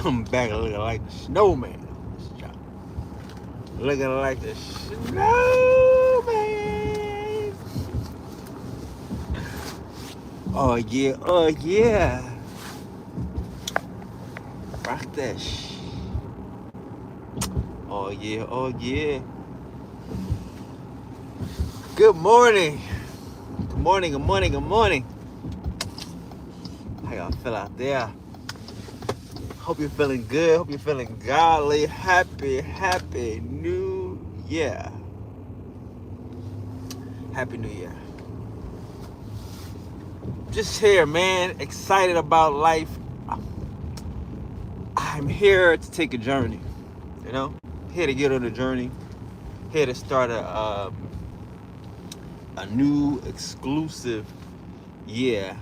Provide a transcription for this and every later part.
come back looking like a snowman on this job. Looking like a snowman. Oh yeah, oh yeah. Rock that Oh yeah, oh yeah. Good morning. Good morning, good morning, good morning. How y'all feel out there? Hope you're feeling good. Hope you're feeling godly. Happy New Year. Happy New Year. Just here, man. Excited about life. I'm here to take a journey. You know, here to get on a journey. Here to start a new exclusive year.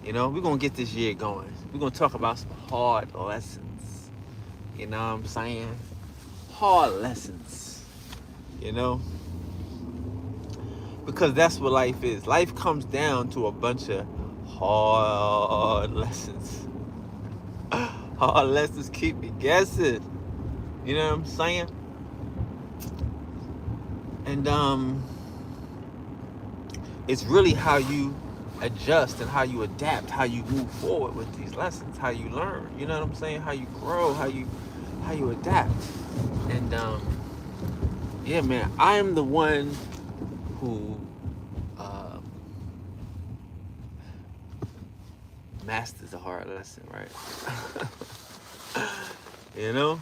You know, we're gonna get this year going. We're gonna talk about some hard lessons. You know what I'm saying? Hard lessons. You know? Because that's what life is. Life comes down to a bunch of hard lessons. Hard lessons keep me guessing. You know what I'm saying? And it's really how you adjust and how you adapt, how you move forward with these lessons, how you learn. You know what I'm saying? How you grow, how you adapt. And yeah, man, I am the one who masters a hard lesson, right? You know?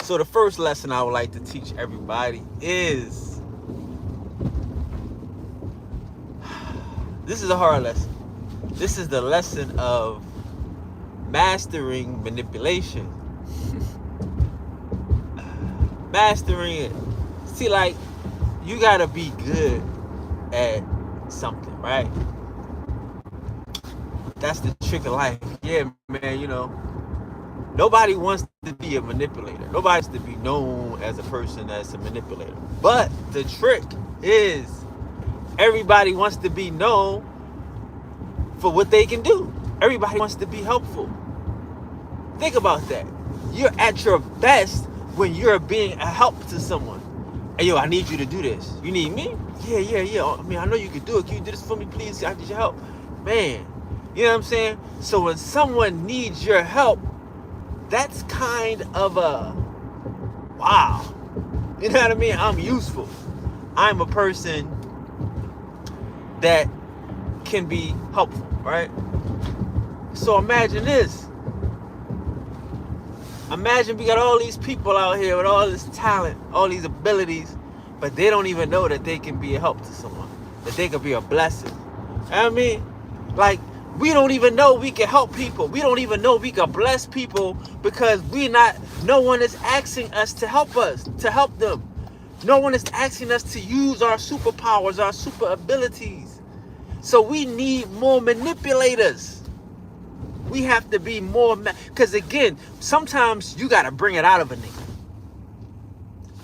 So the first lesson I would like to teach everybody is, this is a hard lesson. This is the lesson of mastering manipulation. Mastering it. See, like, you gotta be good at something, right? That's the trick of life. Yeah, man, you know, nobody wants to be a manipulator. Nobody wants to be known as a person that's a manipulator. But the trick is, everybody wants to be known for what they can do. Everybody wants to be helpful. Think about that. You're at your best when you're being a help to someone. Hey, yo, I need you to do this. You need me? Yeah. I mean, I know you can do it. Can you do this for me, please? I need your help. Man, you know what I'm saying? So when someone needs your help, that's kind of a, wow. You know what I mean? I'm useful. I'm a person that can be helpful, right? So imagine this. Imagine we got all these people out here with all this talent, all these abilities, but they don't even know that they can be a help to someone, that they can be a blessing. I mean, like, we don't even know we can help people. We don't even know we can bless people because no one is asking us to help them. No one is asking us to use our superpowers, our super abilities. So we need more manipulators. We have to be more, because again, sometimes you got to bring it out of a nigga.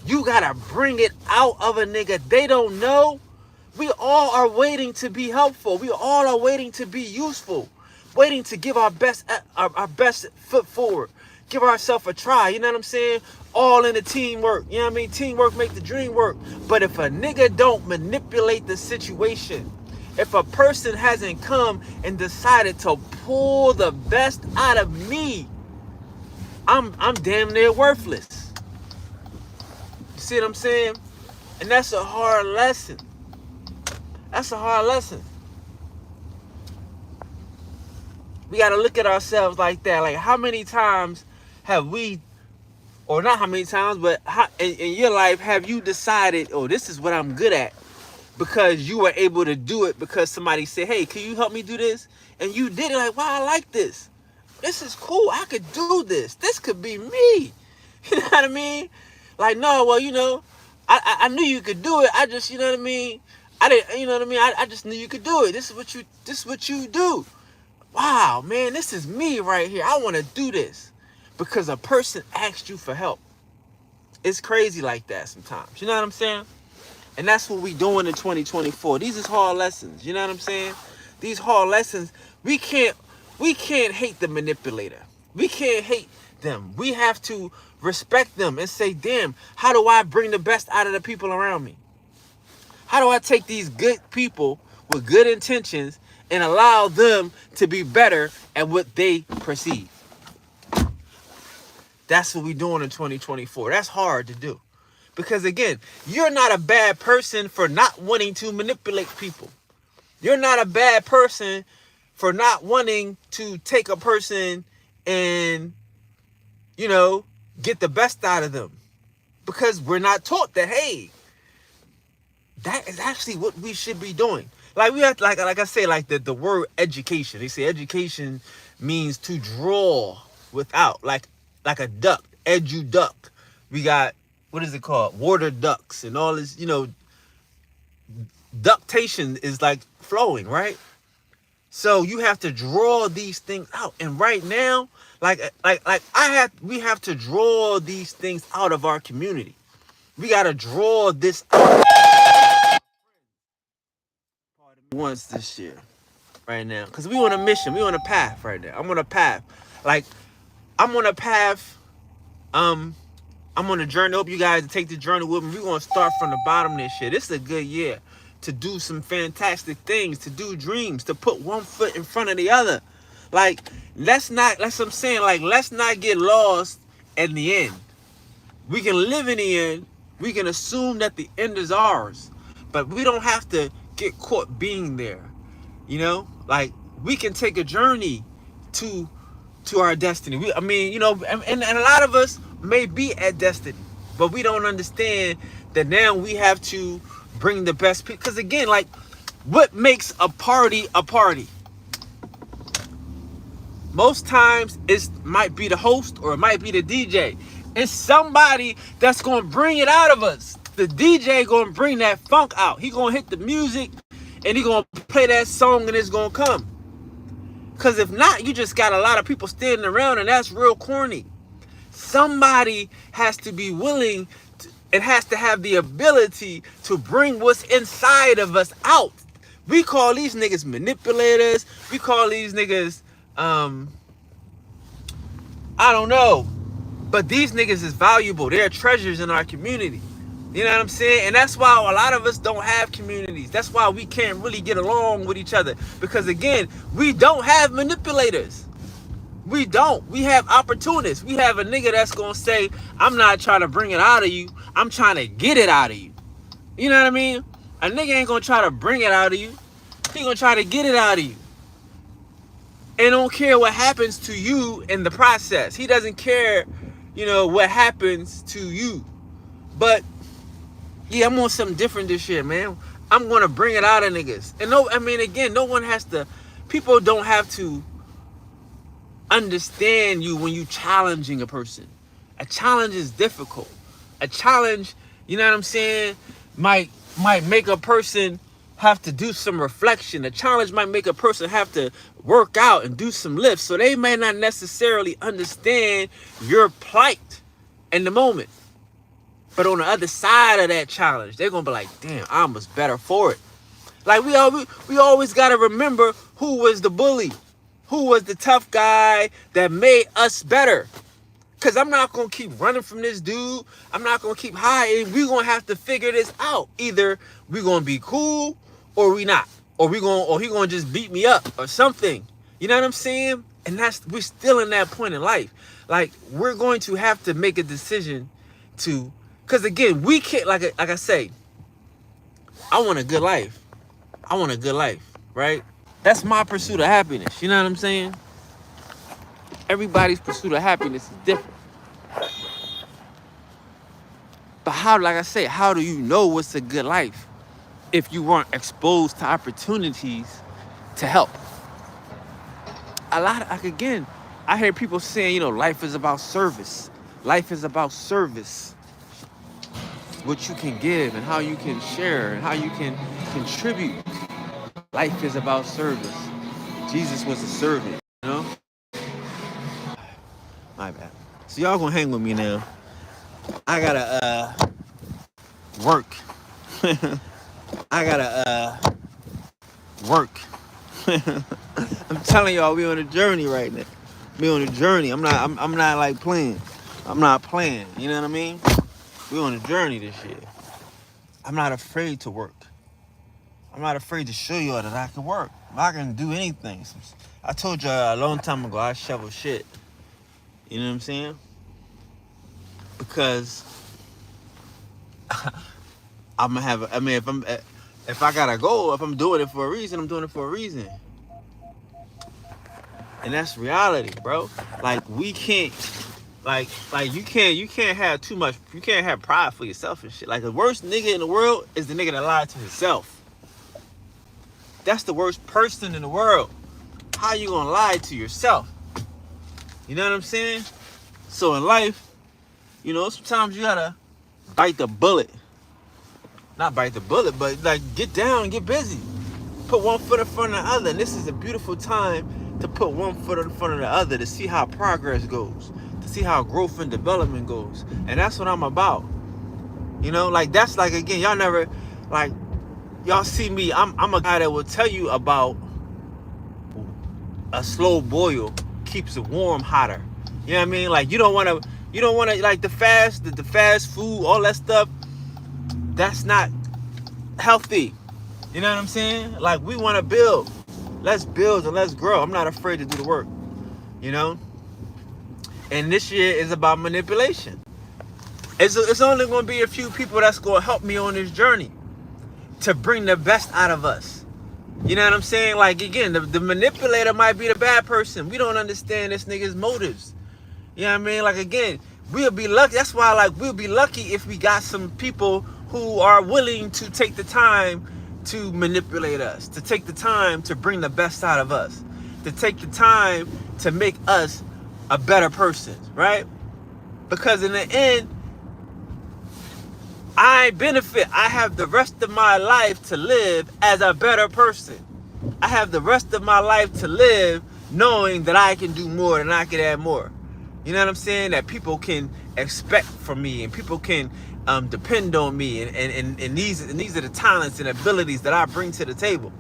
You got to bring it out of a nigga. They don't know. We all are waiting to be helpful. We all are waiting to be useful. Waiting to give our best foot forward. Give ourselves a try. You know what I'm saying? All in the teamwork. You know what I mean? Teamwork make the dream work. But if a nigga don't manipulate the situation, if a person hasn't come and decided to pull the best out of me, I'm damn near worthless. You see what I'm saying? And that's a hard lesson. That's a hard lesson. We got to look at ourselves like that. Like, how many times have we, or not how many times, but in your life have you decided, oh, this is what I'm good at? Because you were able to do it because somebody said, hey, can you help me do this? And you did it, like, wow, I like this. This is cool. I could do this. This could be me. You know what I mean? Like, no, well, you know, I knew you could do it. I just, you know what I mean? I didn't, you know what I mean? I just knew you could do it. This is what you do. Wow, man, this is me right here. I want to do this because a person asked you for help. It's crazy like that sometimes. You know what I'm saying? And that's what we doing in 2024. These is hard lessons. You know what I'm saying? These hard lessons. We can't hate the manipulator. We can't hate them. We have to respect them and say, damn, how do I bring the best out of the people around me? How do I take these good people with good intentions and allow them to be better at what they perceive? That's what we're doing in 2024. That's hard to do. Because again, you're not a bad person for not wanting to manipulate people. You're not a bad person for not wanting to take a person and, you know, get the best out of them. Because we're not taught that, hey, that is actually what we should be doing. Like we have, like I say, like the word education. They say education means to draw without, like a duck, edu-duck. We got, what is it called? Water ducks and all this, you know, ductation is like flowing, right? So you have to draw these things out. And right now, we have to draw these things out of our community. We got to draw this out. Once this year, right now, because we on a mission. We on a path right now. I'm on a path. Like, I'm on a path. I'm on a journey. I hope you guys take the journey with me. We're going to start from the bottom this year. This is a good year to do some fantastic things, to do dreams, to put one foot in front of the other. Like, let's not get lost in the end. We can live in the end. We can assume that the end is ours, but we don't have to get caught being there. You know, like, we can take a journey to our destiny. I mean, you know, and a lot of us may be at destiny, but we don't understand that now we have to bring the best people. Because again, like, what makes a party a party? Most times it might be the host or it might be the DJ. It's somebody that's going to bring it out of us. The DJ going to bring that funk out. He going to hit the music and he going to play that song and it's going to come. Because if not, you just got a lot of people standing around and that's real corny. Somebody has to be willing to, it has to have the ability to bring what's inside of us out. We call these niggas manipulators. We call these niggas, I don't know. But these niggas is valuable. They're treasures in our community. You know what I'm saying? And that's why a lot of us don't have communities. That's why we can't really get along with each other. Because again, we don't have manipulators. We don't. We have opportunists. We have a nigga that's going to say, I'm not trying to bring it out of you. I'm trying to get it out of you. You know what I mean? A nigga ain't going to try to bring it out of you. He going to try to get it out of you. And don't care what happens to you in the process. He doesn't care, you know, what happens to you. But yeah, I'm on something different this year, man. I'm going to bring it out of niggas. And no, I mean, again, no one has to, people don't have to understand you when you challenging a person. A challenge is difficult. A challenge, you know what I'm saying, might make a person have to do some reflection. A challenge might make a person have to work out and do some lifts. So they may not necessarily understand your plight in the moment. But on the other side of that challenge, they're going to be like, damn, I was better for it. Like, we always got to remember who was the bully. Who was the tough guy that made us better. Because I'm not going to keep running from this dude. I'm not going to keep hiding. We're going to have to figure this out. Either we're going to be cool or we not. Or he going to just beat me up or something. You know what I'm saying? And we're still in that point in life. Like, we're going to have to make a decision to, because again, we can't, like I say, I want a good life. I want a good life, right? That's my pursuit of happiness. You know what I'm saying? Everybody's pursuit of happiness is different. But how, like I say, how do you know what's a good life if you weren't exposed to opportunities to help? Again, I hear people saying, you know, life is about service. Life is about service. What you can give and how you can share and how you can contribute. Life is about service. Jesus was a servant, you know? My bad. So y'all gonna hang with me now. I gotta work. I gotta work. I'm telling y'all, we on a journey right now. We on a journey. I'm not like playing. I'm not playing. You know what I mean? We on a journey this year. I'm not afraid to work. I'm not afraid to show y'all that I can work. I can do anything. I told you a long time ago I shovel shit. You know what I'm saying? Because I'm gonna have. I mean, if I gotta go, if I'm doing it for a reason, I'm doing it for a reason. And that's reality, bro. Like we can't. Like you can't have too much. You can't have pride for yourself and shit. Like the worst nigga in the world is the nigga that lied to himself. That's the worst person in the world. How you gonna lie to yourself? You know what I'm saying? So in life, you know, sometimes you gotta bite the bullet. Not bite the bullet, but like get down and get busy. Put one foot in front of the other. And this is a beautiful time to put one foot in front of the other to see how progress goes, to see how growth and development goes. And that's what I'm about. You know, like that's like, again, y'all never, like, y'all see me, I'm a guy that will tell you about a slow boil keeps it warm hotter. You know what I mean? Like you don't wanna like the fast food, all that stuff, that's not healthy. You know what I'm saying? Like we wanna build. Let's build and let's grow. I'm not afraid to do the work. You know? And this year is about manipulation. It's only gonna be a few people that's gonna help me on this journey to bring the best out of us. You know what I'm saying? Like again, the manipulator might be the bad person. We don't understand this nigga's motives. You know what I mean? Like again, we'll be lucky. That's why like we'll be lucky if we got some people who are willing to take the time to manipulate us, to take the time to bring the best out of us, to take the time to make us a better person, right? Because in the end, I benefit. I have the rest of my life to live as a better person. I have the rest of my life to live knowing that I can do more and I can add more. You know what I'm saying? That people can expect from me and people can depend on me. And these are the talents and abilities that I bring to the table.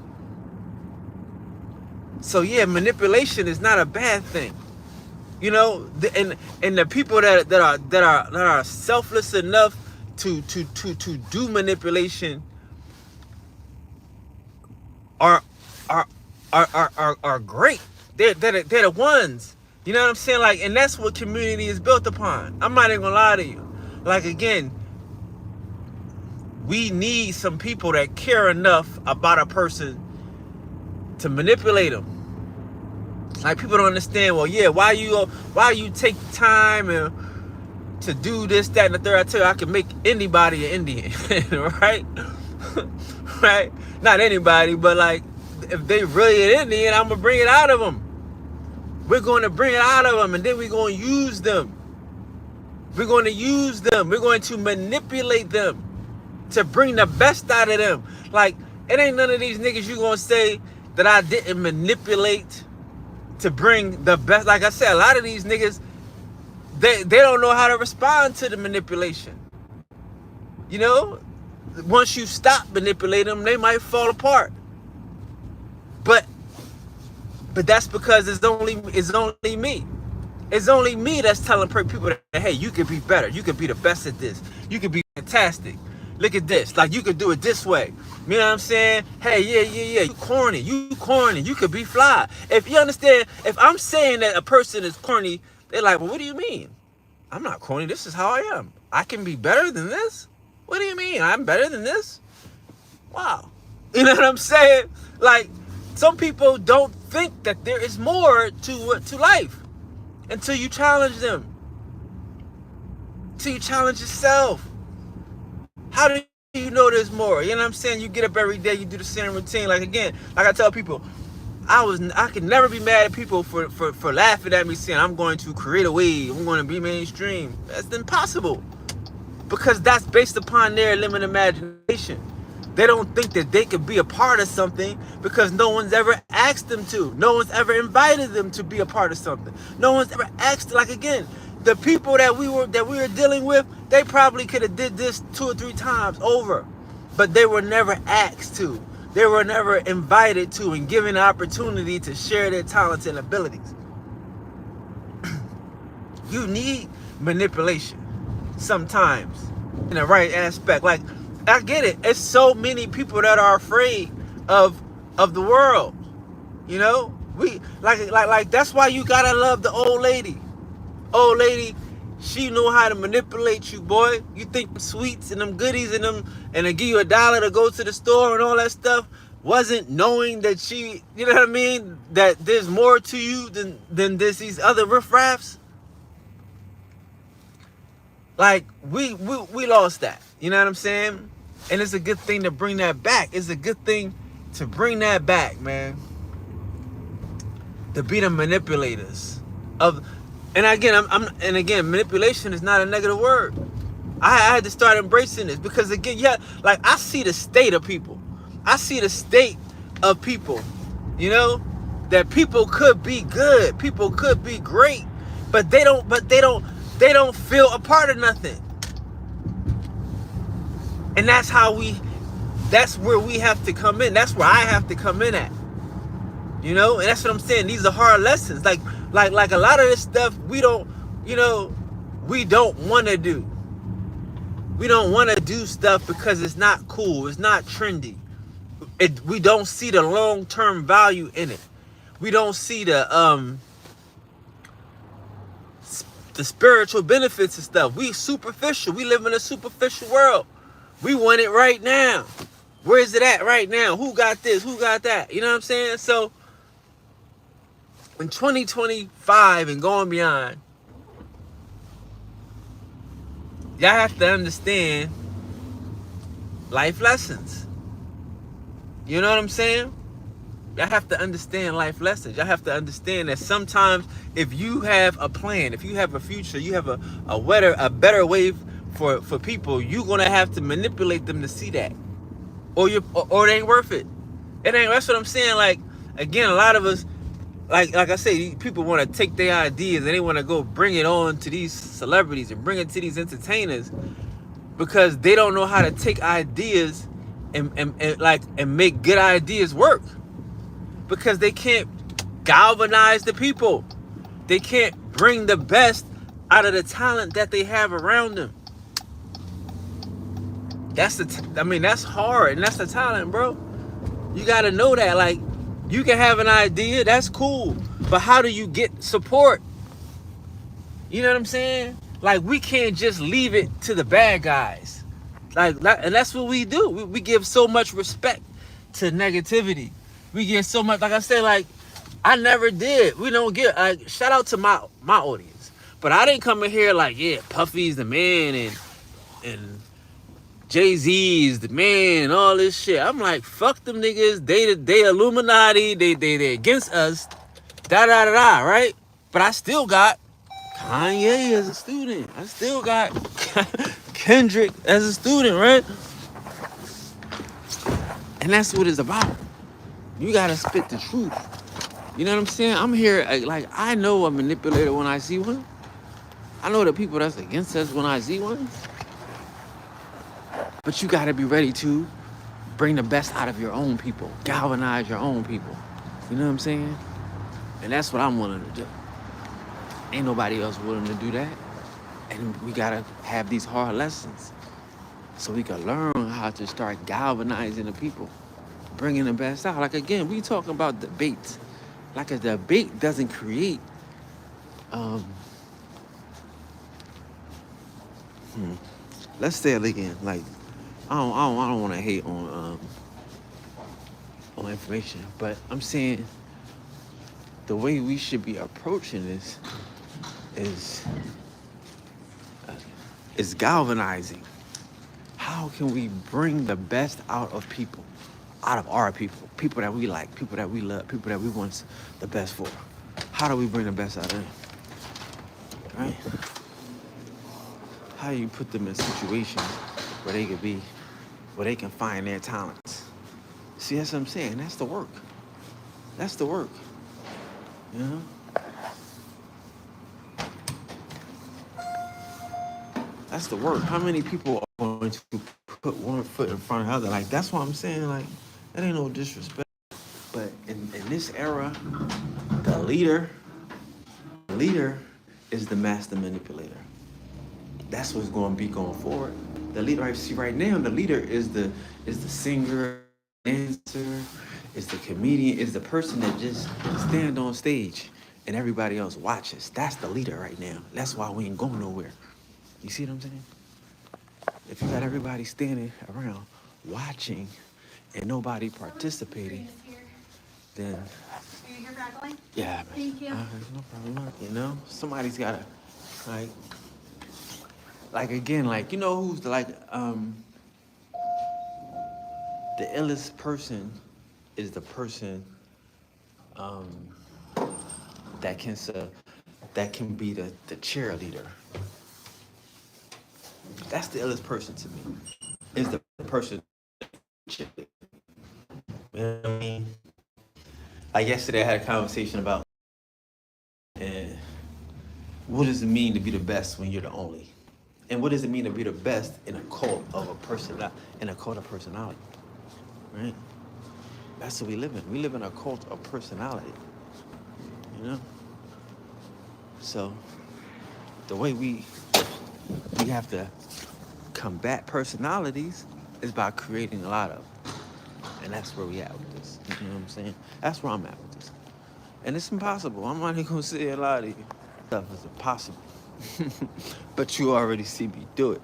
So yeah, manipulation is not a bad thing. You know, and the people that are selfless enough to do manipulation are great. They're the ones. You know what I'm saying? Like, and that's what community is built upon. I'm not even gonna lie to you. Like again, we need some people that care enough about a person to manipulate them. Like people don't understand. Well, yeah, why you take the time and to do this, that, and the third? I tell you, I can make anybody an Indian, right? Right? Not anybody, but like if they really an Indian, I'm gonna bring it out of them. We're going to bring it out of them, and then we're going to use them. We're going to use them. We're going to manipulate them to bring the best out of them. Like, it ain't none of these niggas you going to say that I didn't manipulate to bring the best. Like I said, a lot of these niggas, they don't know how to respond to the manipulation. You know? Once you stop manipulating them, they might fall apart. But that's because it's only me. It's only me that's telling people that, hey, you could be better. You could be the best at this. You could be fantastic. Look at this. Like, you could do it this way. You know what I'm saying? Hey, yeah. You corny. You could be fly. If you understand, if I'm saying that a person is corny, they're like, well, what do you mean? I'm not corny. This is how I am. I can be better than this? What do you mean? I'm better than this? Wow. You know what I'm saying? Like, some people don't think that there is more to life until you challenge them. Until you challenge yourself. How do you know there's more? You know what I'm saying? You get up every day, you do the same routine. Like again, like I tell people, I can never be mad at people for laughing at me saying I'm going to create a wave, I'm going to be mainstream. That's impossible. Because that's based upon their limited imagination. They don't think that they could be a part of something because no one's ever asked them to. No one's ever invited them to be a part of something. No one's ever asked. Like again, the people that we were dealing with, they probably could have did this 2 or 3 times over, but they were never asked to. They were never invited to and given the opportunity to share their talents and abilities. You need manipulation sometimes in the right aspect. Like, I get it. It's so many people that are afraid of the world. You know, we like that's why you gotta love the old lady. Old lady, she know how to manipulate you, boy. You think them sweets and them goodies and them, and they give you $1 to go to the store and all that stuff, wasn't knowing that she, you know what I mean, that there's more to you than there's these other riffraffs. Like, we lost that. You know what I'm saying? And it's a good thing to bring that back. It's a good thing to bring that back, man. To be the manipulators of, and again, manipulation is not a negative word. I had to start embracing this because, again, yeah, like, I see the state of people. I see the state of people, you know, that people could be good, people could be great, but they don't feel a part of nothing. And that's where we have to come in. That's where I have to come in at. You know, and that's what I'm saying. These are hard lessons. Like a lot of this stuff we don't want to do. We don't want to do stuff because it's not cool. It's not trendy. We don't see the long-term value in it. We don't see the spiritual benefits and stuff. We superficial. We live in a superficial world. We want it right now. Where is it at right now? Who got this? Who got that? You know what I'm saying? So in 2025 and going beyond, y'all have to understand life lessons. You know what I'm saying? Y'all have to understand life lessons. Y'all have to understand that sometimes if you have a plan, if you have a future, you have a better way for people, you're gonna have to manipulate them to see that, or it ain't worth it. It ain't. That's what I'm saying. Like, again, a lot of us, like I say, people want to take their ideas and they want to go bring it on to these celebrities and bring it to these entertainers because they don't know how to take ideas and make good ideas work, because they can't galvanize the people. They can't bring the best out of the talent that they have around them. That's hard, and that's the talent, bro. You got to know that. Like, you can have an idea, that's cool, but how do you get support? You know what I'm saying? Like, we can't just leave it to the bad guys. And that's what we do. We give so much respect to negativity. We give so much, like I said, like, I never did. We don't get, shout out to my audience. But I didn't come in here like, yeah, Puffy's the man and Jay-Z's the man and all this shit. I'm like, fuck them niggas. They Illuminati. They against us. Right? But I still got Kanye as a student. I still got Kendrick as a student, right? And that's what it's about. You gotta spit the truth. You know what I'm saying? I'm here, like, I know a manipulator when I see one. I know the people that's against us when I see one. But you gotta be ready to bring the best out of your own people. Galvanize your own people. You know what I'm saying? And that's what I'm willing to do. Ain't nobody else willing to do that. And we gotta have these hard lessons so we can learn how to start galvanizing the people, bringing the best out. Like, again, we talking about debates. Like, a debate doesn't create let's say it again. Like, I don't want to hate on information, but I'm saying the way we should be approaching this is galvanizing. How can we bring the best out of people, out of our people that we like, people that we love, people that we want the best for? How do we bring the best out of them? Right? How do you put them in situations where they can find their talents? See, that's what I'm saying. That's the work. That's the work. You know? That's the work. How many people are going to put one foot in front of the other? Like, that's what I'm saying. Like, that ain't no disrespect. But in this era, the leader is the master manipulator. That's what's going to be going forward. The leader I see right now, the leader is the singer, dancer, is the comedian, is the person that just stand on stage and everybody else watches. That's the leader right now. That's why we ain't going nowhere. You see what I'm saying? If you got everybody standing around watching and nobody participating, then yeah, man. Thank you. No problem. You know, somebody's gotta like again, like you know who's the illest person is the person that can be the cheerleader. That's the illest person to me. Is the person cheerleader. You know what I mean? Like yesterday I had a conversation about and what does it mean to be the best when you're the only? And what does it mean to be the best in a cult of a person, in a cult of personality? Right? That's what we live in. We live in a cult of personality. You know? So the way we have to combat personalities is by creating a lot of them. And that's where we at with this. You know what I'm saying? That's where I'm at with this. And it's impossible. I'm not even gonna say a lot of you. Stuff is impossible. But you already see me do it.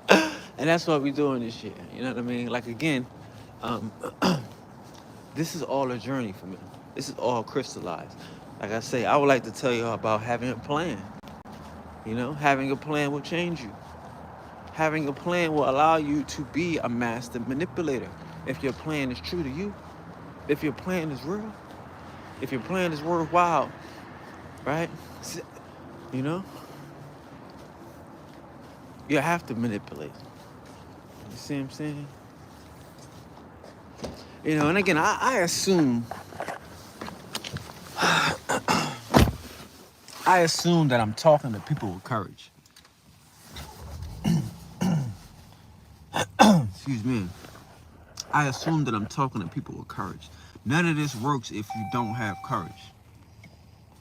And that's what we doing this year. You know what I mean? Like again, this is all a journey for me. This is all crystallized. Like I say, I would like to tell you about having a plan. You know, having a plan will change you. Having a plan will allow you to be a master manipulator. If your plan is true to you, if your plan is real, if your plan is worthwhile, right? You know, you have to manipulate. You see what I'm saying? You know, and again, I assume that I'm talking to people with courage. Excuse me. I assume that I'm talking to people with courage. None of this works if you don't have courage.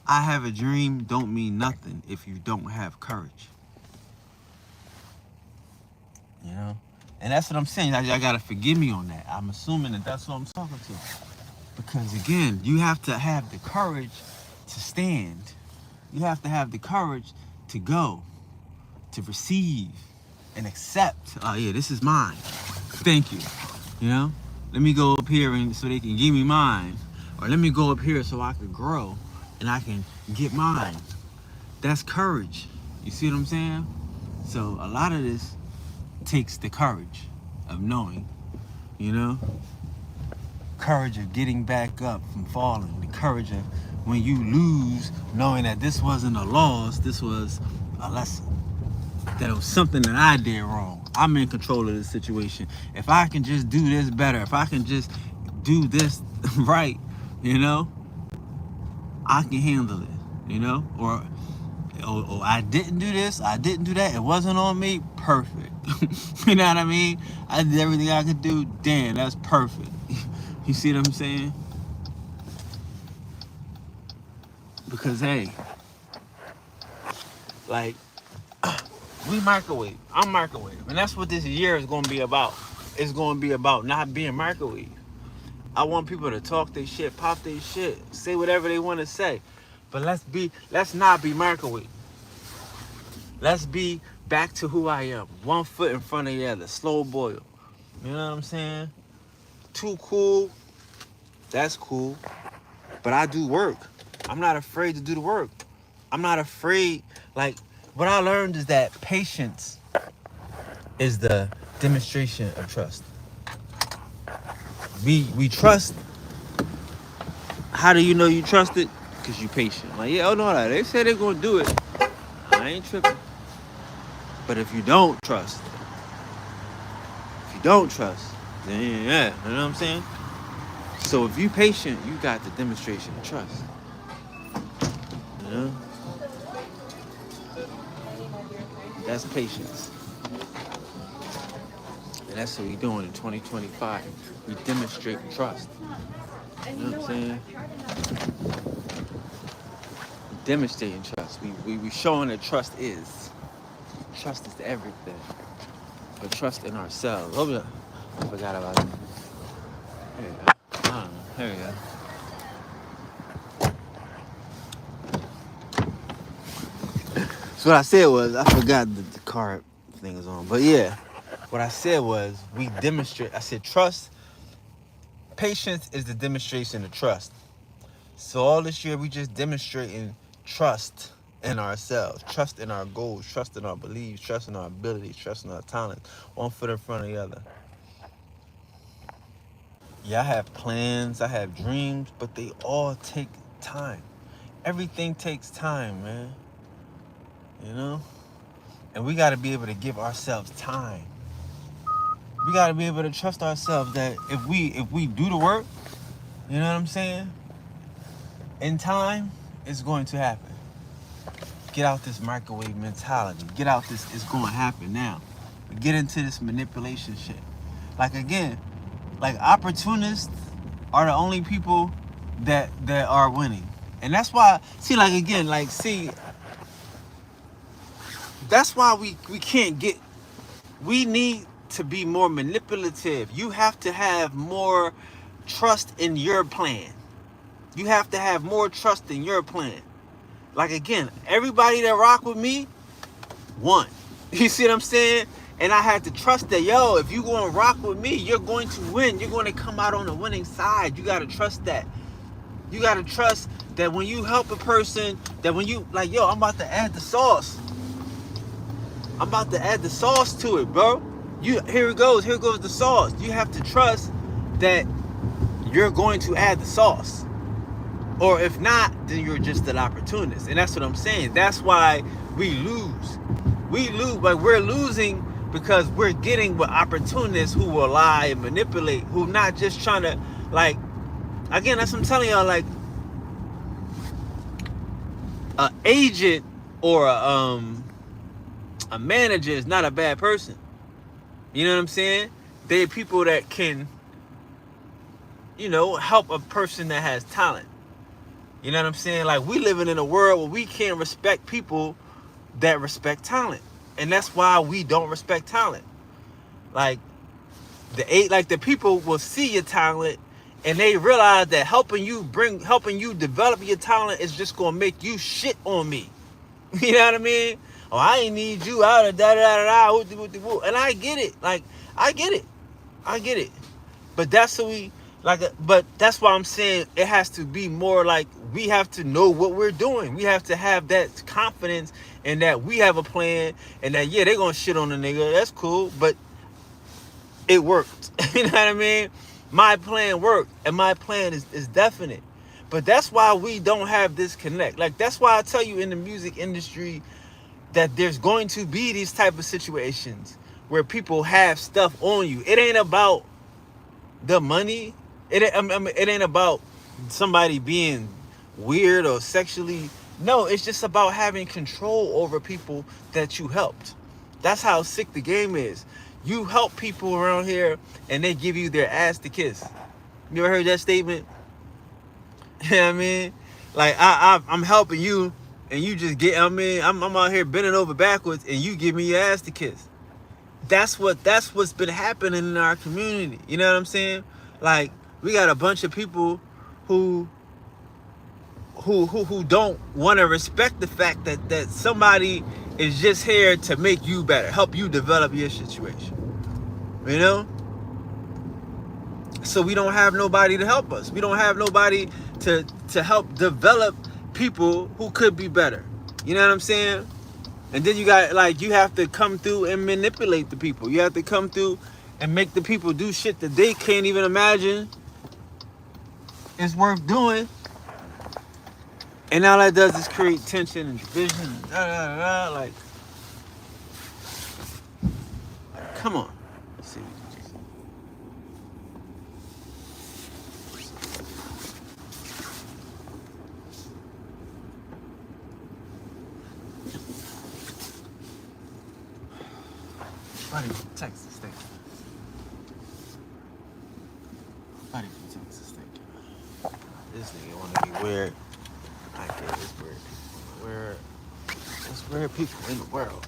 I have a dream don't mean nothing if you don't have courage. You know? And that's what I'm saying. I gotta forgive me on that. I'm assuming that that's what I'm talking to. Because again, you have to have the courage to stand. You have to have the courage to go, to receive, and accept. Oh yeah, this is mine. Thank you. You know? Let me go up here and so they can give me mine. Or let me go up here so I can grow and I can get mine. That's courage. You see what I'm saying? So a lot of this takes the courage of knowing, you know? Courage of getting back up from falling. The courage of when you lose, knowing that this wasn't a loss, this was a lesson. That it was something that I did wrong. I'm in control of the situation. If I can just do this better, if I can just do this right, you know, I can handle it, you know? Or I didn't do this, I didn't do that, it wasn't on me, perfect. You know what I mean? I did everything I could do, damn, that's perfect. You see what I'm saying? Because, hey, like, we microwave. I'm microwave. And that's what this year is going to be about. It's going to be about not being microwave. I want people to talk their shit, pop their shit, say whatever they want to say. But let's not be microwave. Let's be back to who I am. One foot in front of the other. Slow boil. You know what I'm saying? Too cool. That's cool. But I do work. I'm not afraid to do the work. I'm not afraid. Like, what I learned is that patience is the demonstration of trust. We trust. How do you know you trust it? Because you're patient. Like, yeah, oh no, they say they're going to do it. I ain't tripping. But if you don't trust, then yeah, you know what I'm saying? So if you patient, you got the demonstration of trust. You know? That's patience. And that's what we're doing in 2025. We demonstrate trust. You know what I'm saying? demonstrating trust. We showing that trust is everything. But trust in ourselves. Oh yeah, I forgot about it. Here we go. I don't know. Here we go. So what I said was, I forgot the card thing is on. But yeah, what I said was, we demonstrate. I said trust. Patience is the demonstration of trust. So all this year we just demonstrating trust in ourselves, trust in our goals, trust in our beliefs, trust in our abilities, trust in our talents, one foot in front of the other. Yeah, I have plans, I have dreams, but they all take time. Everything takes time, man. You know? And we got to be able to give ourselves time. We got to be able to trust ourselves that if we do the work, you know what I'm saying? In time, it's going to happen. Get out this microwave mentality. Get out this, it's going to happen now. Get into this manipulation shit. Like, again, like, opportunists are the only people that are winning. And that's why, see, like, again, like, see, that's why we can't get, we need to be more manipulative. You have to have more trust in your plan. You have to have more trust in your plan. Like, again, everybody that rock with me won. You see what I'm saying? And I had to trust that, yo, if you going to rock with me, you're going to win. You're going to come out on the winning side. You got to trust that. You got to trust that when you help a person, that when you, like, yo, I'm about to add the sauce. I'm about to add the sauce to it, bro. Here it goes. Here goes the sauce. You have to trust that you're going to add the sauce. Or if not, then you're just an opportunist. And that's what I'm saying. That's why we lose. We lose, but we're losing because we're getting with opportunists who will lie and manipulate, who not just trying to, like, again, that's what I'm telling y'all, like, an agent or a manager is not a bad person. You know what I'm saying? They're people that can, you know, help a person that has talent. You know what I'm saying? Like, we living in a world where we can't respect people that respect talent. And that's why we don't respect talent. Like, the people will see your talent and they realize that helping you develop your talent is just gonna make you shit on me. You know what I mean? Oh, I ain't need you out of da. And I get it. Like, I get it. But that's what we like. But that's why I'm saying it has to be more like, we have to know what we're doing. We have to have that confidence in that we have a plan, and that, yeah, they're gonna shit on the nigga. That's cool, but it worked. You know what I mean? My plan worked, and my plan is definite. But that's why we don't have this connect. Like, that's why I tell you, in the music industry, that there's going to be these type of situations where people have stuff on you. It ain't about the money. It ain't about somebody being weird or sexually. No, it's just about having control over people that you helped. That's how sick the game is. You help people around here and they give you their ass to kiss. You ever heard that statement? You know what I mean? Like, I'm helping you and you just get, I mean, I'm out here bending over backwards and you give me your ass to kiss. That's what's been happening in our community. You know what I'm saying? Like, we got a bunch of people who don't want to respect the fact that somebody is just here to make you better, help you develop your situation. You know? So we don't have nobody to help us. We don't have nobody to help develop people who could be better. You know what I'm saying? And then you got, like, you have to come through and manipulate the people. You have to come through and make the people do shit that they can't even imagine is worth doing. And all that does is create tension and division and like, come on. Let's see. Buddy from Texas, thank you. Buddy from Texas, thank you. This nigga wanna be weird. I get it's weird. rare people in the world.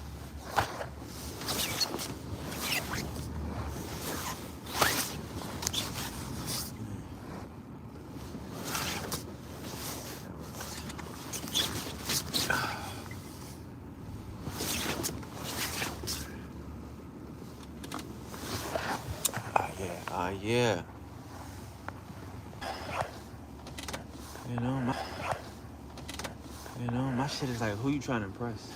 Yeah. You know, my shit is like, who you trying to impress?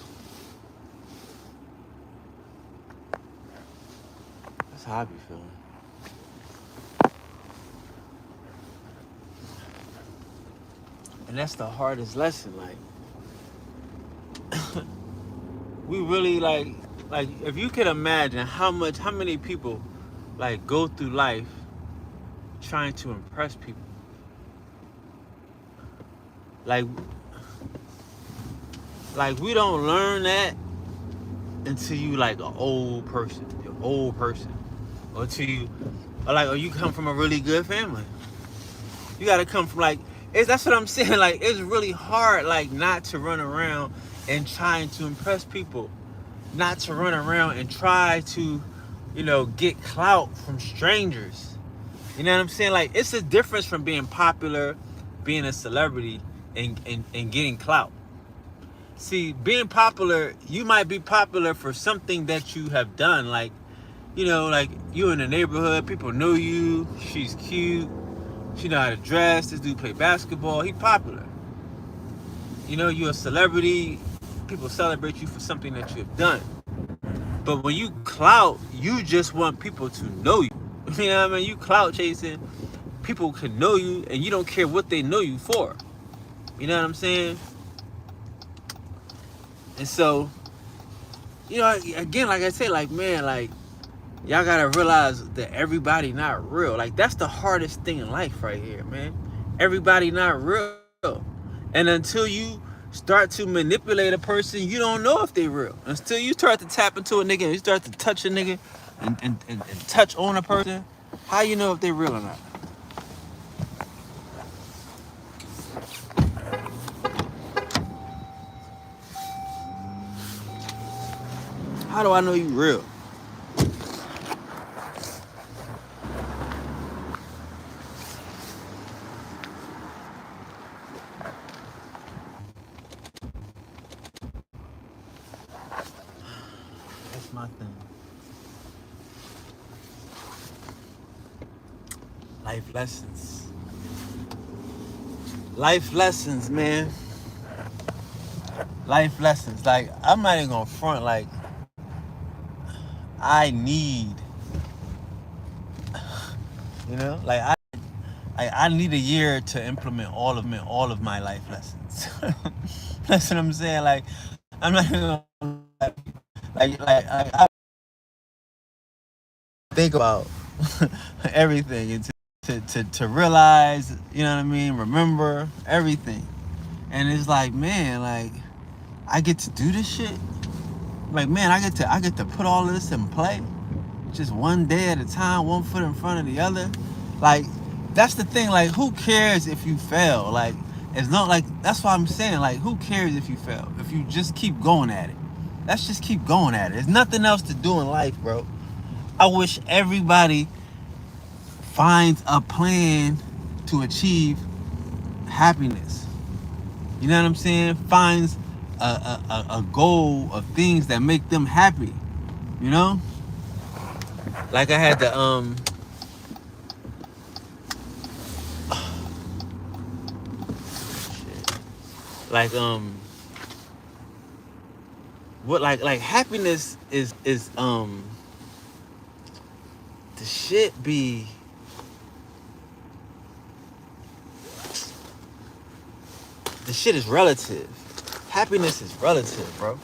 That's how I be feeling. And that's the hardest lesson. Like, we really like if you could imagine how many people like go through life trying to impress people. Like we don't learn that until you like an old person, or until you, or you come from a really good family. You gotta come from that's what I'm saying. Like, it's really hard, like, not to run around and trying to impress people, not to run around and try to, get clout from strangers. You know what I'm saying? Like, it's a difference from being popular, being a celebrity, and getting clout. See, being popular, you might be popular for something that you have done. Like, like you in the neighborhood, people know you, she's cute, she know how to dress, this dude play basketball, he popular. You're a celebrity, people celebrate you for something that you've done. But when you clout, you just want people to know you. You know what I mean? You clout chasing, people can know you, and you don't care what they know you for. You know what I'm saying? And so, again, like I said, like, man, like, y'all gotta realize that everybody not real. Like, that's the hardest thing in life right here, man. Everybody not real. And until you start to manipulate a person, you don't know if they real. Until you start to tap into a nigga and you start to touch a nigga and touch on a person, how you know if they real or not? How do I know you real? That's my thing. Life lessons. Life lessons, man. Life lessons. Like, I'm not even gonna front. Like, I need, like, I need a year to implement all of my life lessons. That's what I'm saying. Like, I'm not even gonna, I think about everything and to realize, you know what I mean, remember everything. And it's like, man, like, I get to do this shit. Like, man, I get to put all of this in play, just one day at a time, one foot in front of the other. Like, that's the thing. Like, who cares if you fail? Like, it's not like, that's why I'm saying, like, who cares if you fail? If you just keep going at it. Let's just keep going at it. There's nothing else to do in life, bro. I wish everybody finds a plan to achieve happiness. You know what I'm saying? Finds a goal of things that make them happy. Like, I had to like what like happiness is the shit be the shit is relative. Happiness is relative, bro.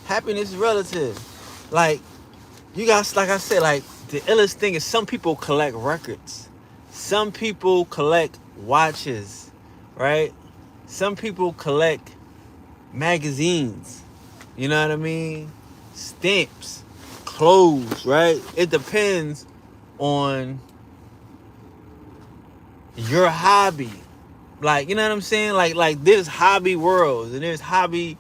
Happiness is relative. Like, you guys, like I said, like, the illest thing is some people collect records. Some people collect watches, right? Some people collect magazines. You know what I mean? Stamps, clothes, right? It depends on your hobby. Like, you know what I'm saying? Like there's hobby worlds and there's hobby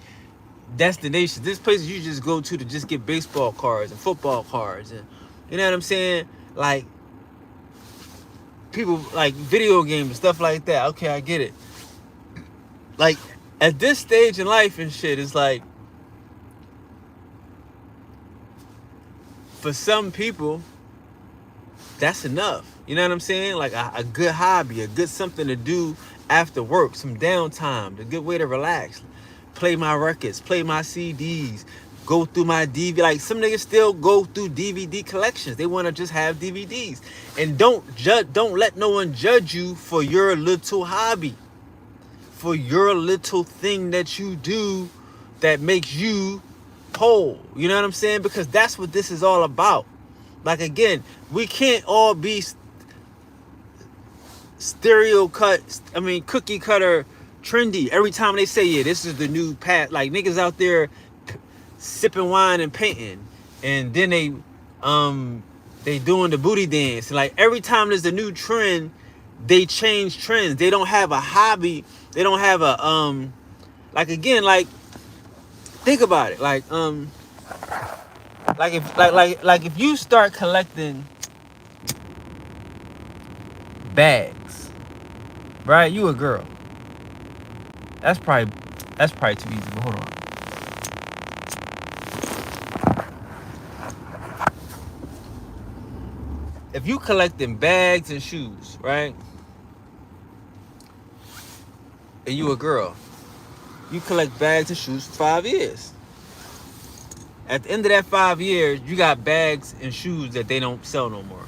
destinations. This places you just go to just get baseball cards and football cards, and you know what I'm saying? Like people like video games and stuff like that. Okay, I get it. Like at this stage in life and shit, it's like for some people, that's enough. You know what I'm saying? Like a good hobby, a good something to do after work, some downtime, a good way to relax. Play my records, play my CDs, go through my DVD. Like some niggas still go through DVD collections. They want to just have DVDs. And don't let no one judge you for your little hobby, for your little thing that you do that makes you whole. You know what I'm saying? Because that's what this is all about. Like again, we can't all be cookie cutter trendy. Every time they say, yeah, this is the new path. Like niggas out there sipping wine and painting, and then they doing the booty dance. Like every time there's a new trend, they change trends. They don't have a hobby. They don't have a like again, like think about it. Like if you start collecting bags, right? You a girl. That's probably too easy. But hold on. If you collecting bags and shoes, right? And you a girl, you collect bags and shoes for 5 years. At the end of that 5 years, you got bags and shoes that they don't sell no more.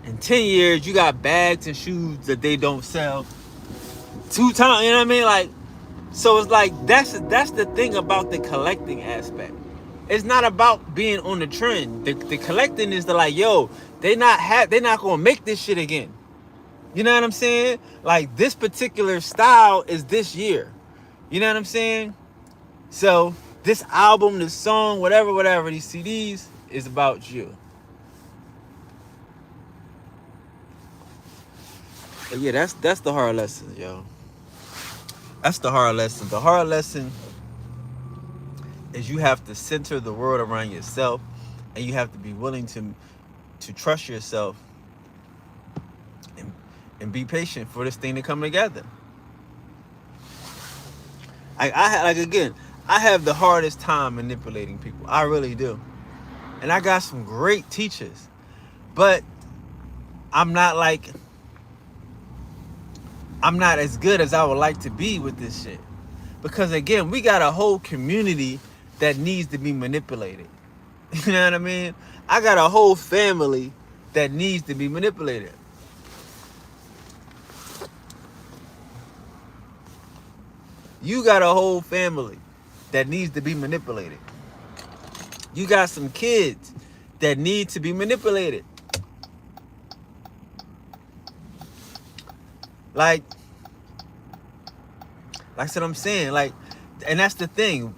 In 10 years, you got bags and shoes that they don't sell 2 times. You know what I mean? Like, so it's like that's the thing about the collecting aspect. It's not about being on the trend. The collecting is the like, yo, they're not gonna make this shit again. You know what I'm saying? Like this particular style is this year. You know what I'm saying? So this album, this song, whatever, these CDs is about you. But yeah, that's the hard lesson, yo. That's the hard lesson. The hard lesson is you have to center the world around yourself, and you have to be willing to trust yourself and be patient for this thing to come together. I have the hardest time manipulating people. I really do. And I got some great teachers, but I'm not as good as I would like to be with this shit. Because again, we got a whole community that needs to be manipulated. You know what I mean? I got a whole family that needs to be manipulated. You got a whole family that needs to be manipulated. You got some kids that need to be manipulated. Like that's what I'm saying. Like, and that's the thing.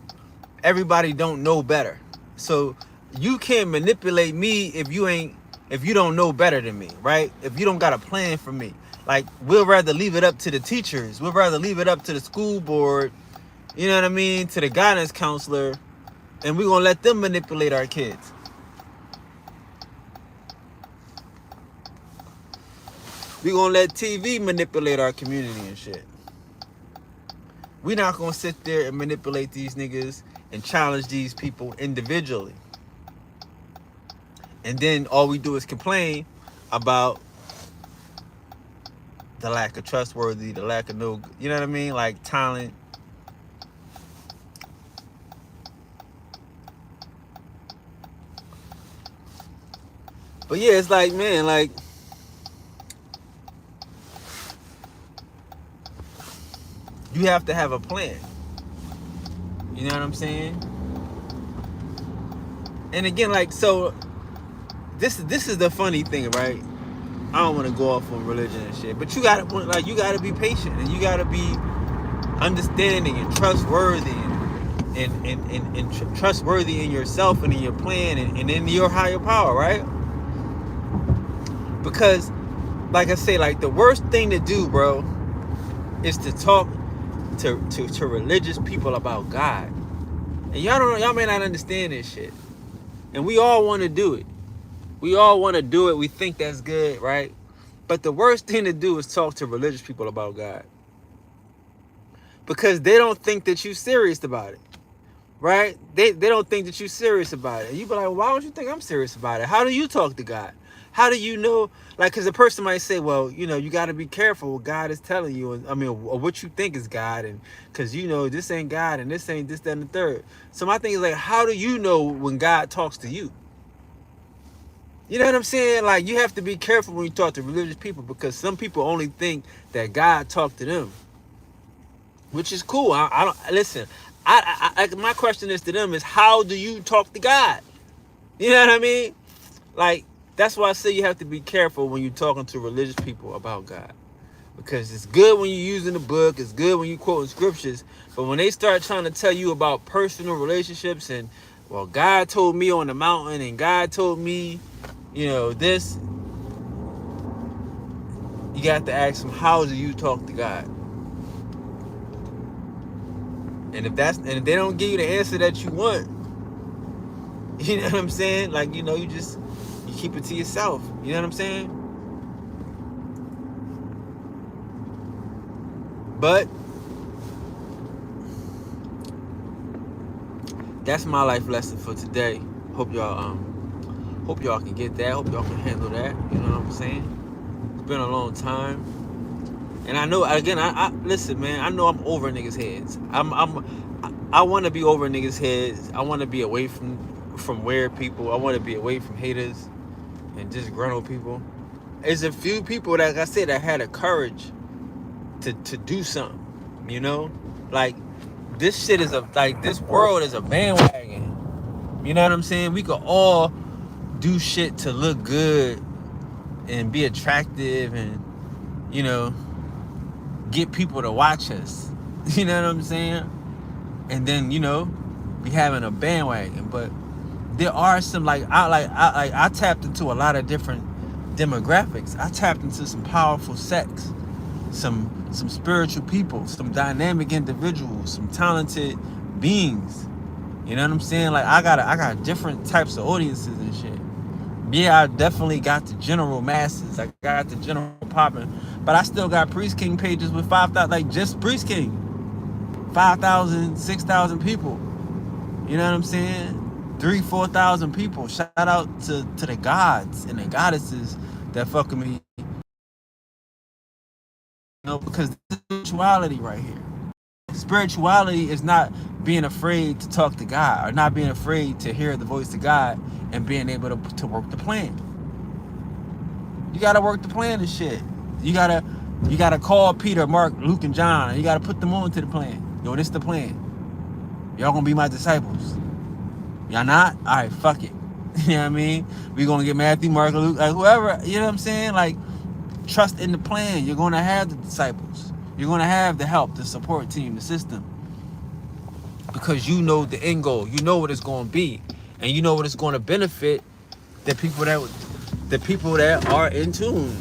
Everybody don't know better. So you can't manipulate me if you don't know better than me, right? If you don't got a plan for me. Like, we'll rather leave it up to the teachers. We'll rather leave it up to the school board, you know what I mean, to the guidance counselor, and we're going to let them manipulate our kids. We're going to let TV manipulate our community and shit. We're not going to sit there and manipulate these niggas and challenge these people individually. And then all we do is complain about the lack of trustworthy, the lack of no, you know what I mean? Like talent. But yeah, it's like, man, like, you have to have a plan. You know what I'm saying? And again, like, so this is the funny thing, right? I don't want to go off on religion and shit, but you gotta be patient, and you gotta be understanding and trustworthy, and trustworthy in yourself and in your plan and in your higher power, right? Because, like I say, like the worst thing to do, bro, is to talk to religious people about God. And y'all may not understand this shit. And we all want to do it. We all want to do it. We think that's good, right? But the worst thing to do is talk to religious people about God. Because they don't think that you're serious about it. Right? They don't think that you're serious about it. And you be like, why don't you think I'm serious about it? How do you talk to God? How do you know? Like, because a person might say, well, you know, you got to be careful what God is telling you. And I mean, or what you think is God. And because, you know, this ain't God and this ain't this, that, and the third. So my thing is like, how do you know when God talks to you? You know what I'm saying? Like, you have to be careful when you talk to religious people, because some people only think that God talked to them, which is cool. I don't listen. My question is to them is, how do you talk to God? You know what I mean? Like, that's why I say you have to be careful when you're talking to religious people about God, because it's good when you're using the book, it's good when you're quoting scriptures, but when they start trying to tell you about personal relationships and, well, God told me on the mountain and God told me, you know, this, you got to ask them, how do you talk to God? And if they don't give you the answer that you want, you know what I'm saying? Like, you know, you keep it to yourself. You know what I'm saying? But that's my life lesson for today. Hope y'all can get that. Hope y'all can handle that. You know what I'm saying? It's been a long time. And I know, again, I listen, man, I know I'm over niggas' heads. I want to be over niggas' heads. I want to be away from weird people. I want to be away from haters and disgruntled people. There's a few people that, like I said, that had the courage to do something, you know? Like, this shit is this world is a bandwagon. You know what I'm saying? We could all do shit to look good and be attractive and, you know, get people to watch us. You know what I'm saying? And then, you know, be having a bandwagon. But there are some, I tapped into a lot of different demographics. I tapped into some powerful sects, some spiritual people, some dynamic individuals, some talented beings. You know what I'm saying? Like, I got different types of audiences and shit. Yeah, I definitely got the general masses. I got the general popping. But I still got Priest King pages with 5,000, like just Priest King. 5,000, 6,000 people. You know what I'm saying? 3,000, 4,000 people. Shout out to the gods and the goddesses that fuck with me. You know, because this is spirituality right here. Spirituality is not being afraid to talk to God, or not being afraid to hear the voice of God and being able to work the plan. You gotta work the plan and shit. You gotta call Peter, Mark, Luke, and John. And you gotta put them on to the plan. Yo, this the plan. Y'all gonna be my disciples. Y'all not? All right, fuck it. You know what I mean? We gonna get Matthew, Mark, Luke, like whoever. You know what I'm saying? Like, trust in the plan. You're gonna have the disciples. You're gonna have the help, the support team, the system, because you know the end goal. You know what it's gonna be, and you know what it's gonna benefit the people that are in tune,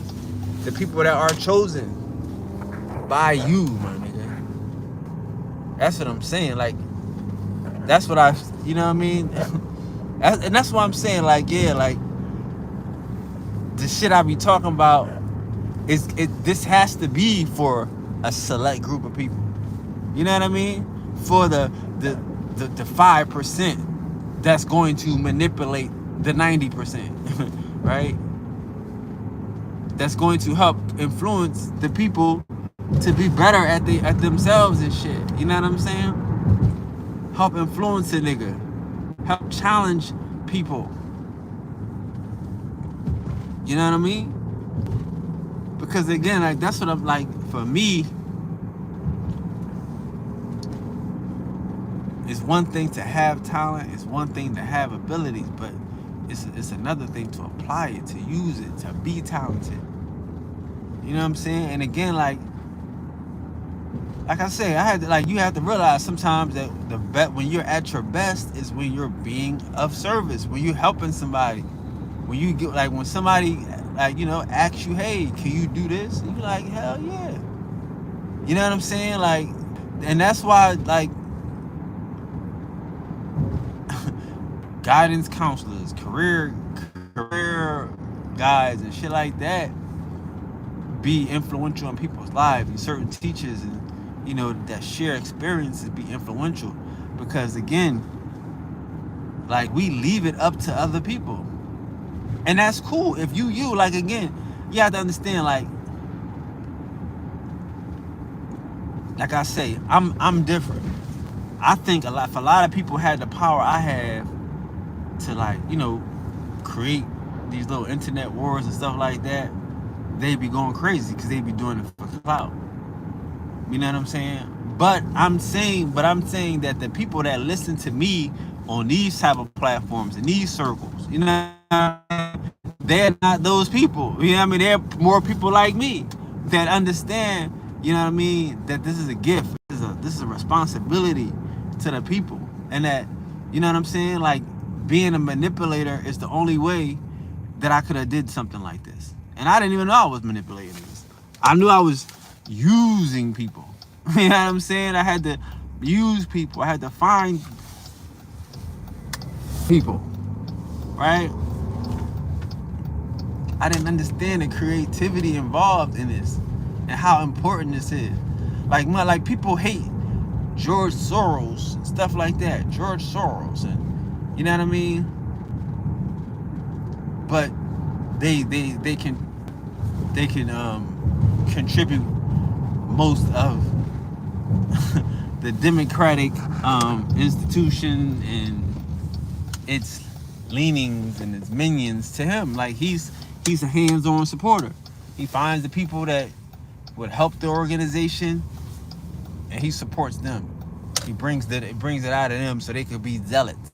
the people that are chosen by you, my nigga. That's what I'm saying. Like, that's what you know what I mean? And that's what I'm saying. Like, yeah, like, the shit I be talking about this has to be for a select group of people. You know what I mean? For the 5% that's going to manipulate the 90%, right? That's going to help influence the people to be better at themselves and shit. You know what I'm saying? Help influence a nigga. Help challenge people. You know what I mean? Because again, like, that's what I'm like, for me, it's one thing to have talent, it's one thing to have abilities, but it's another thing to apply it, to use it, to be talented. You know what I'm saying? And again, like I say, you have to realize sometimes that when you're at your best is when you're being of service, when you're helping somebody, when you get, like, when somebody, like, you know, asks you, hey, can you do this? And you're like, hell yeah. You know what I'm saying? Like, and that's why, like, guidance counselors, career guides and shit like that be influential in people's lives, and certain teachers and that share experiences be influential, because again, like, we leave it up to other people, and that's cool. If you like, again, you have to understand, like I say, I'm different. I think if a lot of people had the power I have to, like, create these little internet wars and stuff like that, they'd be going crazy, because they'd be doing it for clout. You know what I'm saying? But I'm saying that the people that listen to me on these type of platforms and these circles, they're not those people. You know what I mean? They're more people like me that understand, that this is a gift. This is a responsibility to the people. And that, you know what I'm saying? Like, being a manipulator is the only way that I could have did something like this. And I didn't even know I was manipulating this. I knew I was using people. You know what I'm saying? I had to use people. I had to find people, right? I didn't understand the creativity involved in this and how important this is. Like people hate George Soros and stuff like that. George Soros, and you know what I mean? But they can contribute most of the democratic institution and its leanings and its minions to him. Like, he's a hands-on supporter. He finds the people that would help the organization, and he supports them. He brings it out of them so they could be zealots.